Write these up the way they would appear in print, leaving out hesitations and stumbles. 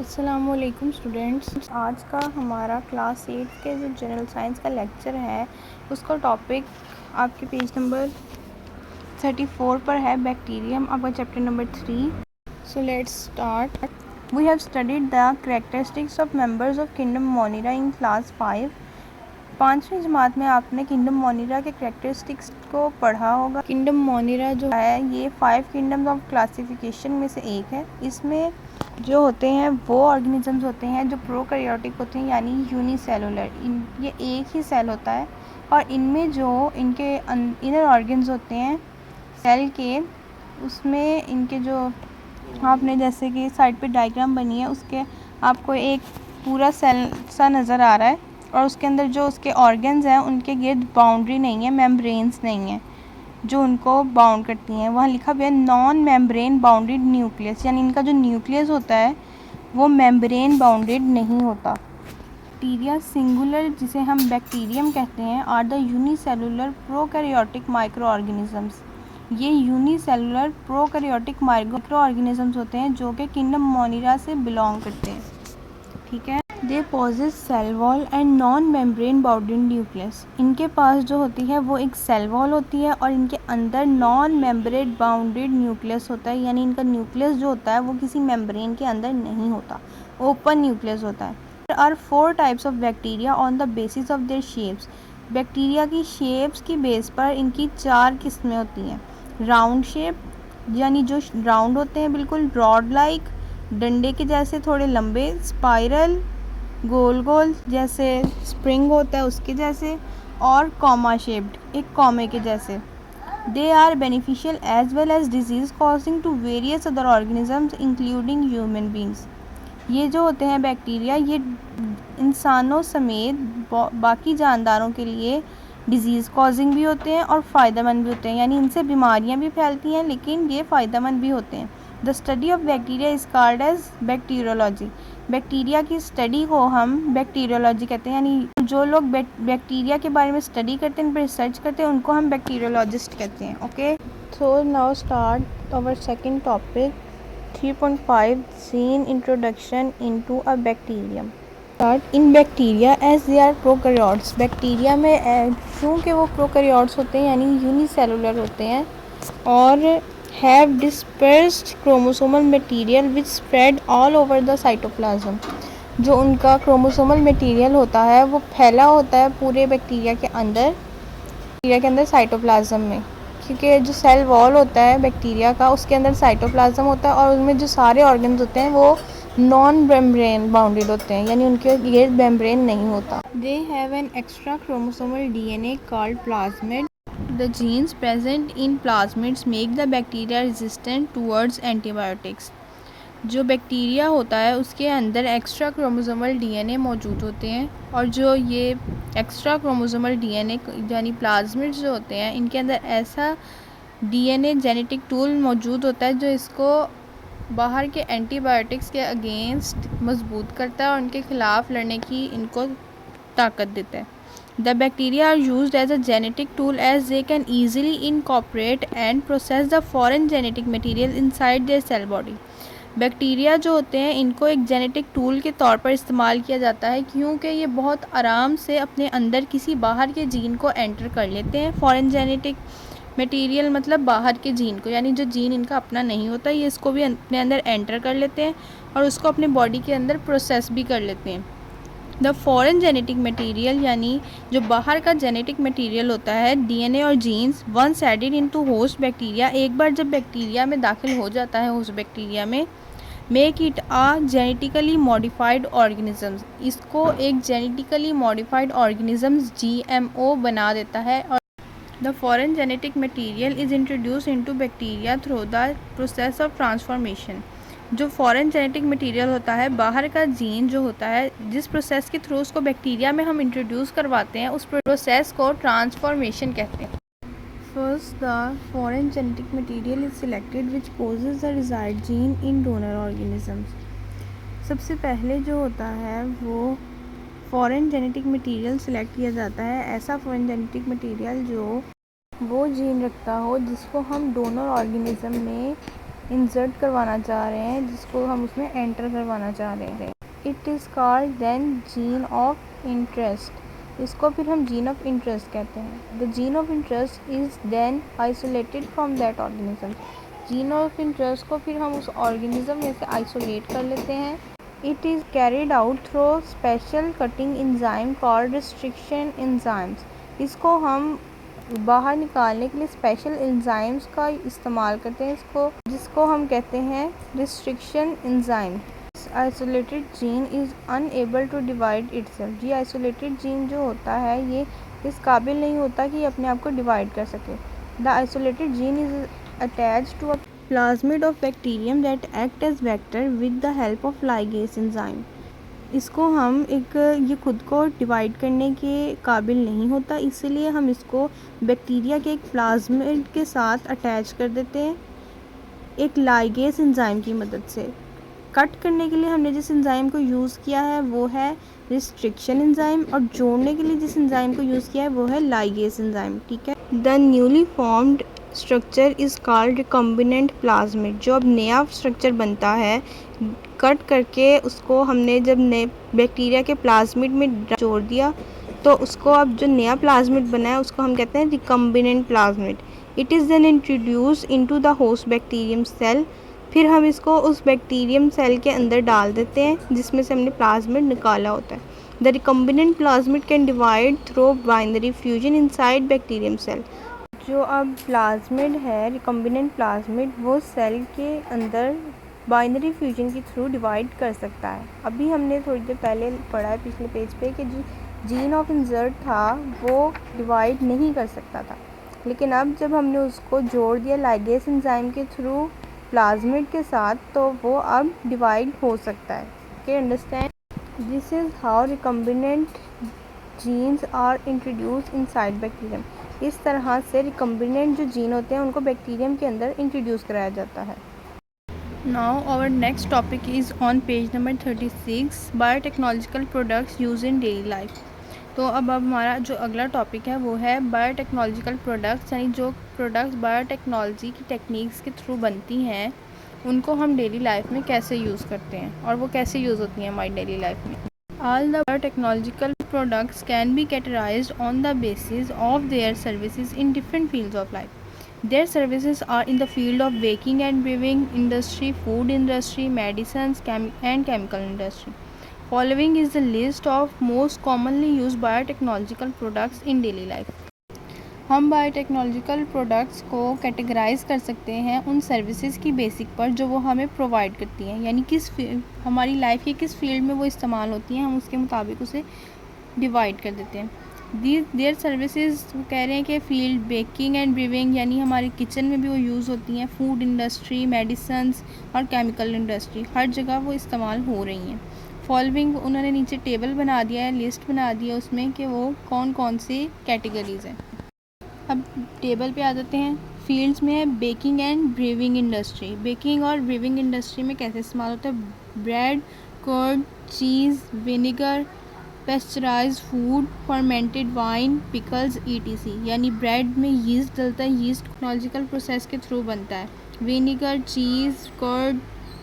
अस्सलामुअलैकुम स्टूडेंट्स, आज का हमारा क्लास 8 के जो जनरल साइंस का लेक्चर है उसका टॉपिक आपके पेज नंबर 34 पर है, बैक्टीरियम, आपका chapter number 3। So let's start. We have studied the characteristics of members of kingdom Monera in class 5। 5वीं जमात में आपने किंगडम मोनिरा के कैरेक्टरिस्टिक्स को पढ़ा होगा। किंगडम मोनिरा जो है ये 5 किंगडम्स ऑफ क्लासिफिकेशन में से एक है। इसमें जो होते हैं वो ऑर्गेनिजम्स होते हैं जो प्रोकैरियोटिक होते हैं, यानी यूनिसेलुलर। ये एक ही सेल होता है और इनमें जो इनके इनर ऑर्गन्स होते हैं सेल के, उसमें इनके जो आपने जैसे कि साइड पे डायग्राम बनी है उसके आपको एक पूरा सेल सा नज़र आ रहा है और उसके अंदर जो उसके ऑर्गन्स हैं उनके गिर्द बाउंड्री नहीं है, मेम्ब्रेन्स नहीं है जो उनको बाउंड करती हैं। वहाँ लिखा हुआ है नॉन मेम्ब्रेन बाउंडेड न्यूक्लियस, यानी इनका जो न्यूक्लियस होता है वो मेम्ब्रेन बाउंडेड नहीं होता। बैक्टीरिया सिंगुलर, जिसे हम बैक्टीरियम कहते हैं, are the unicellular prokaryotic micro organisms. ये यूनिसेलुलर प्रोकैरियोटिक माइक्रो ऑर्गेनिजम्स होते हैं जो कि किंगडम मोनिरा से बिलोंग करते हैं। ठीक है। They possess cell wall and non membrane bounded nucleus. इनके पास जो होती है वो एक सेल वॉल होती है और इनके अंदर नॉन मेम्ब्रेन बाउंडेड न्यूक्लियस होता है, यानी इनका न्यूक्लियस जो होता है वो किसी मेम्ब्रेन के अंदर नहीं होता, ओपन न्यूक्लियस होता है। There are 4 types of bacteria on the basis of their shapes. Bacteria की शेप्स की बेस पर इनकी 4 किस्में होती हैं। राउंड शेप, यानी जो राउंड होते हैं बिल्कुल, रॉड लाइक, डंडे के जैसे थोड़े लंबे, स्पाइरल, गोल गोल जैसे स्प्रिंग होता है उसके जैसे, और कॉमा शेप्ड, एक कॉमे के जैसे। They are beneficial as well as disease causing to various other organisms including human beings. ये जो होते हैं बैक्टीरिया, ये इंसानों समेत बाकी जानदारों के लिए डिजीज़ कॉजिंग भी होते हैं और फ़ायदेमंद भी होते हैं, यानी इनसे बीमारियां भी फैलती हैं लेकिन ये फ़ायदेमंद भी होते हैं। The study of bacteria is called as bacteriology. Bacteria की स्टडी को हम बैक्टीरियोलॉजी कहते हैं, यानी जो लोग बैक्टीरिया के बारे में स्टडी करते हैं, इन पर रिसर्च करते हैं, उनको हम बैक्टीरियोलॉजिस्ट कहते हैं। Okay, so now start our second topic 3.5 Gene Introduction into a Bacterium. Start in bacteria as they are prokaryotes. Bacteria में चूँकि वो प्रोकैरियोट्स होते हैं यानी यूनिसेलुलर होते हैं और have dispersed chromosomal material which spread all over the cytoplasm. जो उनका क्रोमोसोमल मटेरियल होता है वो फैला होता है पूरे बैक्टीरिया के अंदर साइटोप्लाज्म में, क्योंकि जो सेल वॉल होता है बैक्टीरिया का उसके अंदर साइटोप्लाज्म होता है और उसमें जो सारे ऑर्गन्स होते हैं वो नॉन मेम्ब्रेन बाउंडेड होते हैं, यानी उनके ये मेम्ब्रेन नहीं होता। They have an extra chromosomal DNA called plasmid. The genes present in plasmids make the bacteria resistant towards antibiotics. जो बैक्टीरिया होता है उसके अंदर एक्स्ट्रा क्रोमोसोमल डीएनए मौजूद होते हैं और जो ये एक्स्ट्रा क्रोमोसोमल डीएनए यानी प्लाज्मिड्स जो होते हैं इनके अंदर ऐसा डीएनए जेनेटिक टूल मौजूद होता है जो इसको बाहर के एंटीबायोटिक्स के अगेंस्ट मजबूत करता है और उनके ख़िलाफ़ लड़ने की इनको ताकत देता है। The bacteria are used as a genetic tool as they can easily incorporate and process the foreign genetic material inside their cell body. Bacteria जो होते हैं इनको एक जेनेटिक टूल के तौर पर इस्तेमाल किया जाता है क्योंकि ये बहुत आराम से अपने अंदर किसी बाहर के जीन को एंटर कर लेते हैं। फॉरेन जेनेटिक मटेरियल मतलब बाहर के जीन को, यानी जो जीन इनका अपना नहीं होता ये इसको भी अपने अंदर एंटर कर लेते हैं और उसको अपने बॉडी के अंदर प्रोसेस भी कर लेते हैं। द फॉरेन जेनेटिक मटेरियल, यानी जो बाहर का जेनेटिक मटेरियल होता है, डीएनए और genes, once added into host bacteria, एक बार जब बैक्टीरिया में दाखिल हो जाता है होस्ट बैक्टीरिया में, make it a genetically modified organisms, इसको एक जेनेटिकली मॉडिफाइड ऑर्गेनिजम्स जीएमओ बना देता है। और the foreign genetic material is introduce into bacteria through the process of transformation. जो फॉरेन जेनेटिक मटेरियल होता है, बाहर का जीन जो होता है, जिस प्रोसेस के थ्रू उसको बैक्टीरिया में हम इंट्रोड्यूस करवाते हैं उस प्रोसेस को ट्रांसफॉर्मेशन कहते हैं। First, the foreign genetic material is selected which possesses the desired gene in donor organisms. सबसे पहले जो होता है वो फॉरेन जेनेटिक मटेरियल सिलेक्ट किया जाता है, ऐसा फॉरेन जेनेटिक मटेरियल जो वो जीन रखता हो जिसको हम डोनर ऑर्गेनिज्म में इंसर्ट करवाना चाह रहे हैं, जिसको हम उसमें एंटर करवाना चाह रहे हैं। It is called then gene of interest. इसको फिर हम जीन ऑफ इंटरेस्ट कहते हैं। The gene of interest is then isolated from that organism. Gene of interest को फिर हम उस ऑर्गेनिज्म में से आइसोलेट कर लेते हैं। It is carried out through special cutting enzyme called restriction enzymes. इसको हम बाहर निकालने के लिए स्पेशल एंजाइम्स का इस्तेमाल करते हैं, जिसको हम कहते हैं restriction enzyme. Isolated gene is unable to divide itself. ये आइसोलेटेड जीन जो होता है ये इस काबिल नहीं होता कि अपने आप को डिवाइड कर सके। The isolated gene is attached to a plasmid of bacterium that act as vector with the help of ligase enzyme. इसको हम ये खुद को डिवाइड करने के काबिल नहीं होता, इसीलिए हम इसको बैक्टीरिया के एक प्लाज्मिड के साथ अटैच कर देते हैं एक लाइगेज एंजाइम की मदद से। कट करने के लिए हमने जिस एंजाइम को यूज़ किया है वो है रिस्ट्रिक्शन एंजाइम, और जोड़ने के लिए जिस एंजाइम को यूज़ किया है वो है लाइगेज एंजाइम। ठीक है। The newly formed structure is called recombinant plasmid. जो अब नया स्ट्रक्चर बनता है कट करके उसको हमने जब नए बैक्टीरिया के प्लाज्मिड में जोड़ दिया तो उसको अब जो नया प्लाज्मिड बना है उसको हम कहते हैं recombinant plasmid. It is then introduce into the host bacterium cell. फिर हम इसको उस बैक्टीरियम सेल के अंदर डाल देते हैं जिसमें से हमने प्लाज्मिड निकाला होता है। The recombinant plasmid can divide through binary fusion inside bacterium cell. जो अब प्लाज्मिड है रिकम्बिनेंट प्लाज्मिड वो सेल के अंदर बाइनरी फ्यूजन के थ्रू डिवाइड कर सकता है। अभी हमने थोड़ी देर पहले पढ़ा है पिछले पेज पे कि जो जीन ऑफ इंसर्ट था वो डिवाइड नहीं कर सकता था, लेकिन अब जब हमने उसको जोड़ दिया लाइगेज एंजाइम के थ्रू प्लाज्मिड के साथ तो वो अब डिवाइड हो सकता है। Okay, understand? This is how recombinant genes are introduce inside bacterium. इस तरह से रिकम्बिनेंट जो जीन होते हैं उनको बैक्टीरियम के अंदर इंट्रोड्यूस कराया जाता है। Now our next topic is on page number 36 biotechnological products use in daily life. तो अब हमारा जो अगला टॉपिक है वो है बायोटेक्नोलॉजिकल प्रोडक्ट्स, यानी जो प्रोडक्ट्स बायोटेक्नोलॉजी की टेक्निक्स के थ्रू बनती हैं उनको हम डेली लाइफ में कैसे यूज़ करते हैं और वो कैसे यूज़ होती हैं हमारी डेली लाइफ में। All the biotechnological products can be categorized on the basis of their services in different fields of life. Their services are in the field of baking and brewing industry, food industry, medicines, and chemical industry. Following is the list of most commonly used biotechnological products in daily life. हम biotechnological products को categorise कर सकते हैं उन services की basic पर जो वो हमें प्रोवाइड करती हैं, यानी हमारी लाइफ के किस फील्ड में वो इस्तेमाल होती हैं हम उसके मुताबिक उसे डिवाइड कर देते हैं। देयर सर्विसेज कह रहे हैं कि फील्ड बेकिंग एंड ब्रीविंग, यानी हमारे किचन में भी वो यूज़ होती हैं, फूड इंडस्ट्री, मेडिसन्स और केमिकल इंडस्ट्री, हर जगह वो इस्तेमाल हो रही हैं। फॉलोइंग उन्होंने नीचे टेबल बना दिया है, लिस्ट बना दिया उसमें कि वो कौन कौन सी कैटेगरीज़ हैं। अब टेबल पे आ जाते हैं। फील्ड्स में है baking and brewing industry. Baking और ब्रीविंग इंडस्ट्री में कैसे इस्तेमाल होता है? Bread, curd, cheese, vinegar, pasteurised food, fermented wine, pickles, etc. यानी ब्रेड में यीस्ट डलता है, यीस्ट टेक्नोलॉजिकल प्रोसेस के थ्रू बनता है। Vinegar, cheese, curd,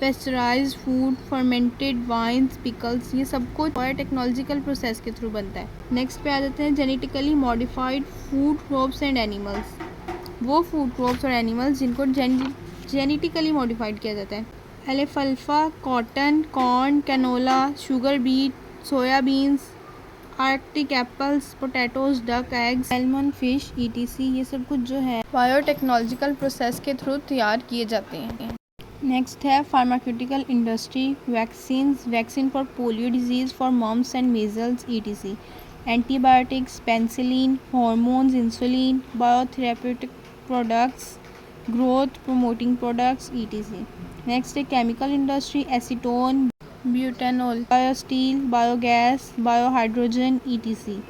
pasteurised food, fermented wines, pickles, ये सब कुछ बायोटेक्नोलॉजिकल प्रोसेस के थ्रू बनता है। नेक्स्ट पे आ जाते हैं genetically modified food crops and animals. वो फूड क्रॉप्स और एनिमल्स जिनको जेनेटिकली मॉडिफाइड किया जाता है। एल्फाल्फा, cotton, corn, canola, sugar beet, soybeans, Arctic apples, potatoes, duck, eggs, salmon, fish, etc, ये सब कुछ जो है बायोटेक्नोलॉजिकल प्रोसेस के थ्रू तैयार किए जाते हैं। नेक्स्ट है pharmaceutical industry, vaccine for polio disease, for mumps and measles, etc, antibiotics, penicillin, hormones, insulin, biotherapeutic products, growth promoting products, etc. Next है chemical industry, acetone, butanol, biosteel, biogas, biohydrogen, etc.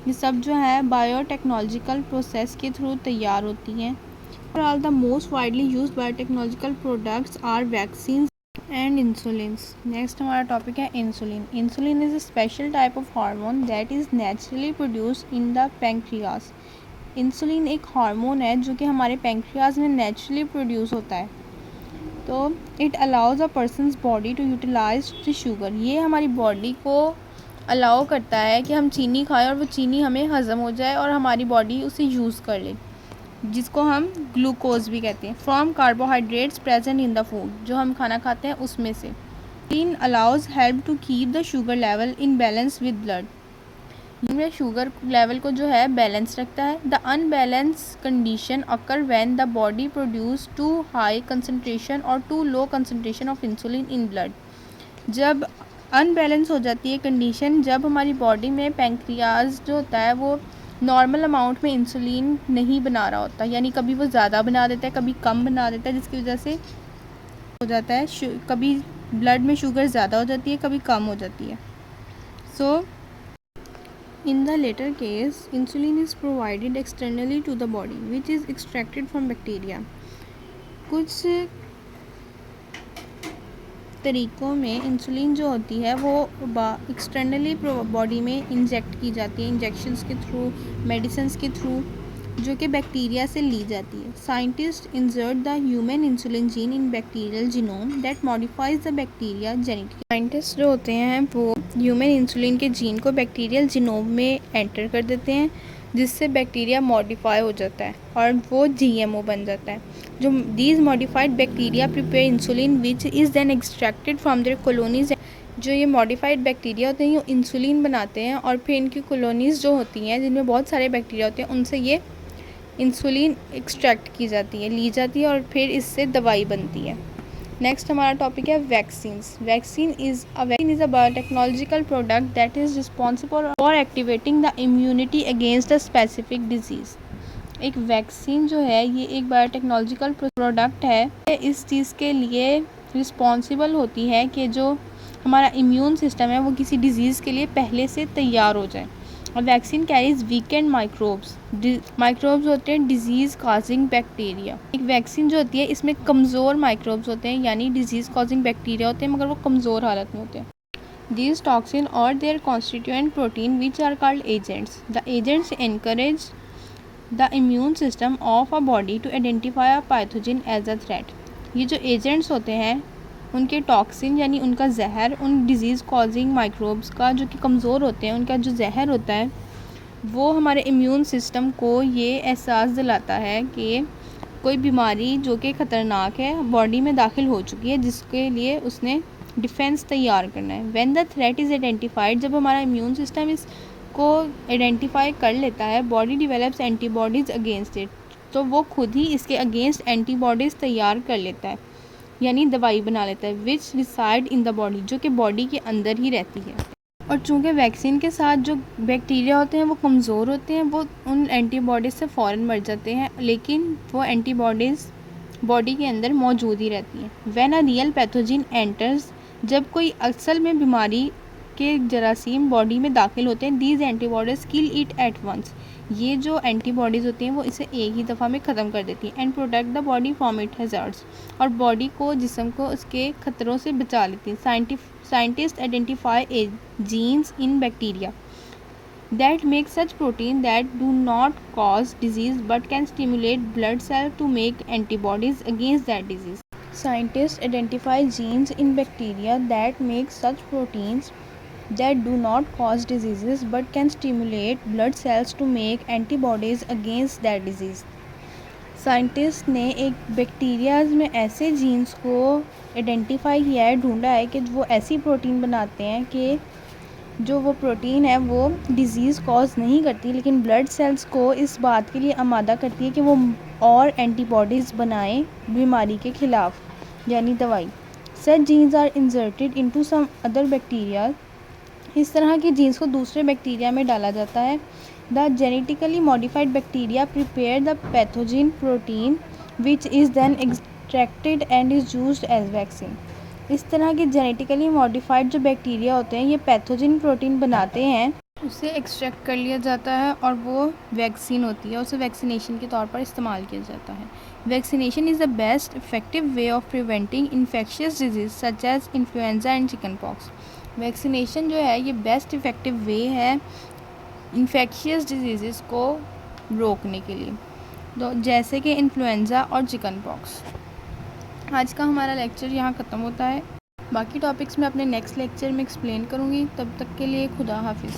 ये सब जो है biotechnological process के through तैयार होती हैं। All the most widely used biotechnological products are vaccines and insulins. Next हमारा टॉपिक है insulin. Insulin is a special type of hormone that is naturally produced in the pancreas. Insulin एक hormone है जो कि हमारे पैंक्रियाज में naturally produce होता है। तो it allows a person's body to utilize the sugar, ये हमारी बॉडी को अलाउ करता है कि हम चीनी खाएं और वो चीनी हमें हज़म हो जाए और हमारी बॉडी उसे यूज़ कर ले, जिसको हम ग्लूकोज भी कहते हैं, from carbohydrates present in the food, जो हम खाना खाते हैं उसमें से। Insulin allows help to keep the sugar level in balance with blood, ये शुगर लेवल को जो है बैलेंस रखता है। The unbalance condition occur when the body produce too high concentration और too low concentration of insulin in blood, जब unbalance हो जाती है कंडीशन, जब हमारी बॉडी में पैंक्रियाज जो होता है वो नॉर्मल अमाउंट में इंसुलिन नहीं बना रहा होता, यानी कभी वो ज़्यादा बना देता है, कभी कम बना देता है, जिसकी वजह से हो जाता है कभी ब्लड में शुगर ज़्यादा हो जाती है, कभी कम हो जाती है। सो in the latter case, insulin is provided externally to the body, which is extracted from bacteria. कुछ तरीक़ों में इंसुलिन जो होती है वो एक्सटर्नली बॉडी में इंजेक्ट की जाती है, इंजेक्शंस के थ्रू, मेडिसिन्स के थ्रू, जो कि बैक्टीरिया से ली जाती है। Scientist insert the human insulin gene in bacterial genome that modifies the bacteria genetic. Scientist जो होते हैं वो ह्यूमन इंसुलिन के जीन को बैक्टीरियल जीनोम में एंटर कर देते हैं, जिससे बैक्टीरिया मॉडिफाई हो जाता है और वो जीएमओ बन जाता है। जो these modified bacteria prepare insulin which is then extracted from their colonies. जो ये मॉडिफाइड बैक्टीरिया होते हैं ये इंसुलिन बनाते हैं और फिर इनकी कॉलोनीज़ जो होती हैं जिनमें बहुत सारे बैक्टीरिया होते हैं उनसे ये इंसुलिन एक्सट्रैक्ट की जाती है, ली जाती है और फिर इससे दवाई बनती है। नेक्स्ट हमारा टॉपिक है vaccines. Vaccine is a biotechnological product that is responsible for activating the immunity against the specific disease. एक वैक्सीन जो है ये एक बायोटेक्नोलॉजिकल प्रोडक्ट है, इस चीज़ के लिए रिस्पॉन्सिबल होती है कि जो हमारा इम्यून सिस्टम है वो किसी डिज़ीज़ के लिए पहले से तैयार हो जाए। और vaccine carries weekend microbes, microbes होते हैं डिजीज़ कॉजिंग बैक्टीरिया। एक वैक्सीन जो होती है इसमें कमज़ोर माइक्रोब्स होते हैं, यानी डिजीज़ कॉजिंग बैक्टीरिया होते हैं मगर वो कमज़ोर हालत में होते हैं। These toxin or their constituent protein which are called agents. The agents encourage the immune system of a body to identify a pathogen as a threat. ये जो एजेंट्स होते हैं उनके टॉक्सिन यानी उनका जहर, उन डिज़ीज़ कॉजिंग माइक्रोब्स का जो कि कमज़ोर होते हैं, उनका जो जहर होता है वो हमारे इम्यून सिस्टम को ये एहसास दिलाता है कि कोई बीमारी जो कि ख़तरनाक है बॉडी में दाखिल हो चुकी है, जिसके लिए उसने डिफेंस तैयार करना है। When the threat is identified, जब हमारा इम्यून सिस्टम इसको आइडेंटिफाई कर लेता है, body develops antibodies against it, तो वो खुद ही इसके अगेंस्ट एंटीबॉडीज़ तैयार कर लेता है, यानी दवाई बना लेता है, विच रिसाइड इन द बॉडी, जो कि बॉडी के अंदर ही रहती है। और चूँकि वैक्सीन के साथ जो बैक्टीरिया होते हैं वो कमज़ोर होते हैं, वो उन एंटीबॉडीज़ से फ़ौरन मर जाते हैं, लेकिन वो एंटीबॉडीज़ बॉडी के अंदर मौजूद ही रहती हैं। When a real pathogen enters, जब कोई असल में बीमारी के जरासीम बॉडी में दाखिल होते हैं, these antibodies kill it at once, ये जो एंटीबॉडीज़ होती हैं वो इसे एक ही दफ़ा में ख़त्म कर देती हैं। And protect the body from it hazards, और बॉडी को, जिस्म को उसके ख़तरों से बचा लेती हैं। Scientist identify a genes in bacteria that make such protein that do not cause disease but can stimulate blood cells to make antibodies against that disease. Scientists identify genes in bacteria that make such proteins that do not cause diseases but can stimulate blood cells to make antibodies against that disease. Scientist ने एक bacterias में ऐसे jeans को identify किया है, ढूंढा है कि वो ऐसी प्रोटीन बनाते हैं कि जो वो प्रोटीन है वो डिज़ीज़ कॉज नहीं करती, लेकिन ब्लड सेल्स को इस बात के लिए आमादा करती है कि वो और एंटीबॉडीज़ बनाएं बीमारी के ख़िलाफ़, यानी दवाई। Such genes are inserted into some other bacteria, इस तरह के जीन्स को दूसरे बैक्टीरिया में डाला जाता है। The genetically modified bacteria prepare the pathogen protein which is then extracted and is used as vaccine. इस तरह के जेनेटिकली मॉडिफाइड जो बैक्टीरिया होते हैं ये पैथोजन प्रोटीन बनाते हैं, उसे एक्सट्रैक्ट कर लिया जाता है और वो वैक्सीन होती है, उसे वैक्सीनेशन के तौर पर इस्तेमाल किया जाता है। Vaccination is the best effective way of preventing infectious disease such as influenza and chicken pox. Vaccination जो है ये बेस्ट इफ़ेक्टिव वे है इन्फेक्शियस डिजीज़ को रोकने के लिए, तो जैसे कि इन्फ्लुएंजा और चिकन पॉक्स। आज का हमारा लेक्चर यहाँ ख़त्म होता है। बाकी टॉपिक्स मैं अपने नेक्स्ट लेक्चर में एक्सप्लेन करूँगी। तब तक के लिए खुदा हाफिज़।